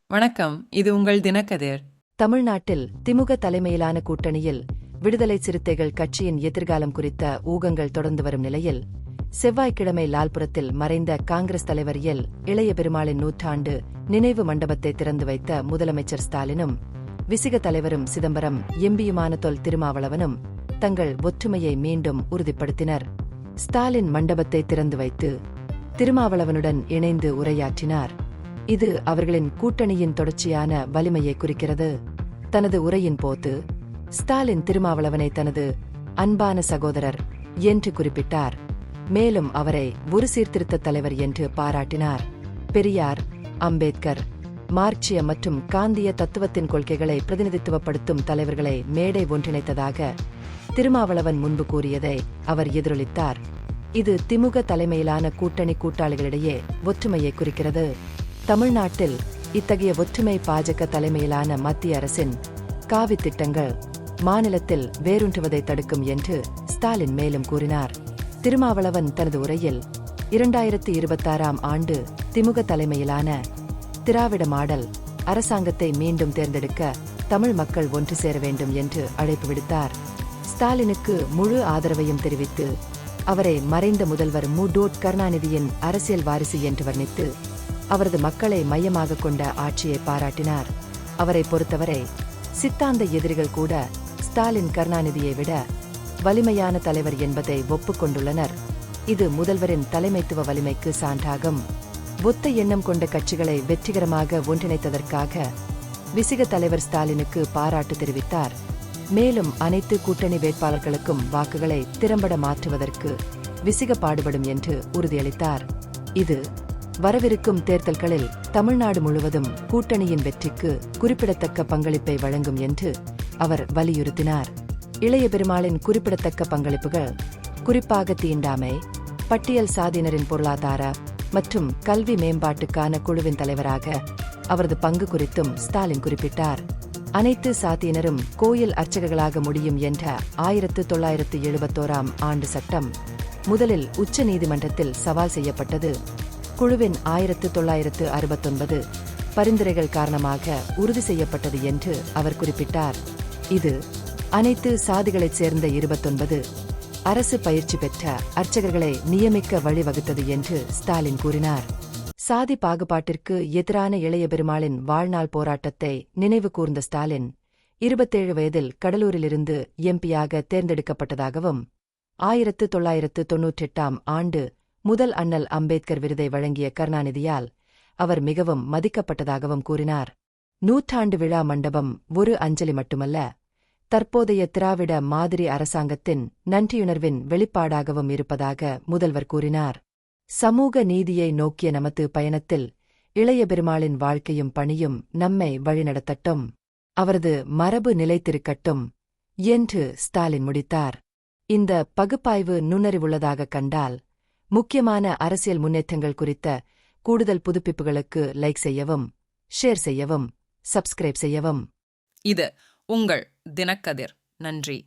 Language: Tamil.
வணக்கம், இது உங்கள் தினக்கதிர். தமிழ்நாட்டில் திமுக தலைமையிலான கூட்டணியில் விடுதலை சிறுத்தைகள் கட்சியின் எதிர்காலம் குறித்த ஊகங்கள் தொடர்ந்து வரும் நிலையில், செவ்வாய்க்கிழமை லால்புரத்தில் மறைந்த காங்கிரஸ் தலைவர் எல். இளைய பெருமாளின் நூற்றாண்டு நினைவு மண்டபத்தை திறந்து வைத்த முதலமைச்சர் ஸ்டாலினும், விசிக தலைவரும் சிதம்பரம் எம்பியுமான தொல் திருமாவளவனும் தங்கள் ஒற்றுமையை மீண்டும் உறுதிப்படுத்தினர். ஸ்டாலின் மண்டபத்தை திறந்து வைத்து திருமாவளவனுடன் இணைந்து உரையாற்றினார். இது அவர்களின் கூட்டணியின் தொடர்ச்சியான வலிமையை குறிக்கிறது. தனது உரையின் போது ஸ்டாலின் திருமாவளவனை தனது அன்பான சகோதரர் என்று குறிப்பிட்டார். மேலும் அவரை ஒரு சீர்திருத்த தலைவர் என்று பாராட்டினார். பெரியார், அம்பேத்கர், மார்க்சிய மற்றும் காந்திய தத்துவத்தின் கொள்கைகளை பிரதிநிதித்துவப்படுத்தும் தலைவர்களை மேடை ஒன்றிணைத்ததாக திருமாவளவன் முன்பு கூறியதை அவர் எதிரொலித்தார். இது திமுக தலைமையிலான கூட்டணி கூட்டாளிகளிடையே ஒற்றுமையை குறிக்கிறது. தமிழ்நாட்டில் இத்தகைய ஒற்றுமை பாஜக தலைமையிலான மத்திய அரசின் காவி திட்டங்கள் மாநிலத்தில் வேரூன்றுவதை தடுக்கும் என்று ஸ்டாலின் மேலும் கூறினார். திருமாவளவன் தனது உரையில் 2026ஆம் ஆண்டு திமுக தலைமையிலான திராவிட மாடல் அரசாங்கத்தை மீண்டும் தேர்ந்தெடுக்க தமிழ் மக்கள் ஒன்று சேர வேண்டும் என்று அழைப்பு விடுத்தார். ஸ்டாலினுக்கு முழு ஆதரவையும் தெரிவித்து அவரை மறைந்த முதல்வர் மு. கருணாநிதியின் அரசியல் வாரிசு என்று வர்ணித்து அவரது மக்களை மையமாக கொண்ட ஆட்சியை பாராட்டினார். அவரை பொறுத்தவரை சித்தாந்த எதிரிகள் கூட ஸ்டாலின் கருணாநிதியை விட வலிமையான தலைவர் என்பதை ஒப்புக்கொண்டுள்ளனர். இது முதல்வரின் தலைமைத்துவ வலிமைக்கு சான்றாகும். ஒத்த எண்ணம் கொண்ட கட்சிகளை வெற்றிகரமாக ஒன்றிணைத்ததற்காக விசிக தலைவர் ஸ்டாலினுக்கு பாராட்டு தெரிவித்தார். மேலும் அனைத்து கூட்டணி வேட்பாளர்களுக்கும் வாக்குகளை திறம்பட மாற்றுவதற்கு விசிக பாடுபடும் என்று உறுதியளித்தார். இது வரவிருக்கும் தேர்தல்களில் தமிழ்நாடு முழுவதும் கூட்டணியின் வெற்றிக்கு குறிப்பிடத்தக்க பங்களிப்பை வழங்கும் என்று அவர் வலியுறுத்தினார். இளைய பெருமாளின் குறிப்பிடத்தக்க பங்களிப்புகள் குறிப்பாக தீண்டாமை, பட்டியல் சாதியினரின் பொருளாதார மற்றும் கல்வி மேம்பாட்டுக்கான குழுவின் தலைவராக அவரது பங்கு குறித்தும் ஸ்டாலின் குறிப்பிட்டார். அனைத்து சாதியினரும் கோயில் அர்ச்சகர்களாக முடியும் என்ற 1971ஆம் ஆண்டு சட்டம் முதலில் உச்ச நீதிமன்றத்தில் சவால் செய்யப்பட்டது. குழுவின் 1969 பரிந்துரைகள் காரணமாக உறுதி செய்யப்பட்டது என்று அவர் குறிப்பிட்டார். இது அனைத்து சாதிகளைச் சேர்ந்த 29 அரசு பயிற்சி பெற்ற அர்ச்சகர்களை நியமிக்க வழிவகுத்தது என்று ஸ்டாலின் கூறினார். சாதி பாகுபாட்டிற்கு எதிரான இளைய பெருமாளின் வாழ்நாள் போராட்டத்தை நினைவு கூர்ந்த ஸ்டாலின் 27 வயதில் கடலூரிலிருந்து எம்பியாக தேர்ந்தெடுக்கப்பட்டதாகவும் 1998ஆம் ஆண்டு முதல் அண்ணல் அம்பேத்கர் விருதை வழங்கிய கருணாநிதியால் அவர் மிகவும் மதிக்கப்பட்டதாகவும் கூறினார். நூற்றாண்டு விழா மண்டபம் ஒரு அஞ்சலி மட்டுமல்ல, தற்போதைய திராவிட மாதிரி அரசாங்கத்தின் நன்றியுணர்வின் வெளிப்பாடாகவும் இருப்பதாக முதல்வர் கூறினார். சமூக நீதியை நோக்கிய நமது பயணத்தில் இளைய பெருமாளின் வாழ்க்கையும் பணியும் நம்மை வழிநடத்தட்டும், அவரது மரபு நிலைத்திருக்கட்டும் என்று ஸ்டாலின் முடித்தார். இந்த பகுப்பாய்வு நுண்ணறிவுள்ளதாக கண்டால் முக்கியமான அரசியல் முன்னேற்றங்கள் குறித்த கூடுதல் புதுப்பிப்புகளுக்கு லைக் செய்யவும், ஷேர் செய்யவும், சப்ஸ்கிரைப் செய்யவும். இது உங்கள் தினக்கதிர். நன்றி.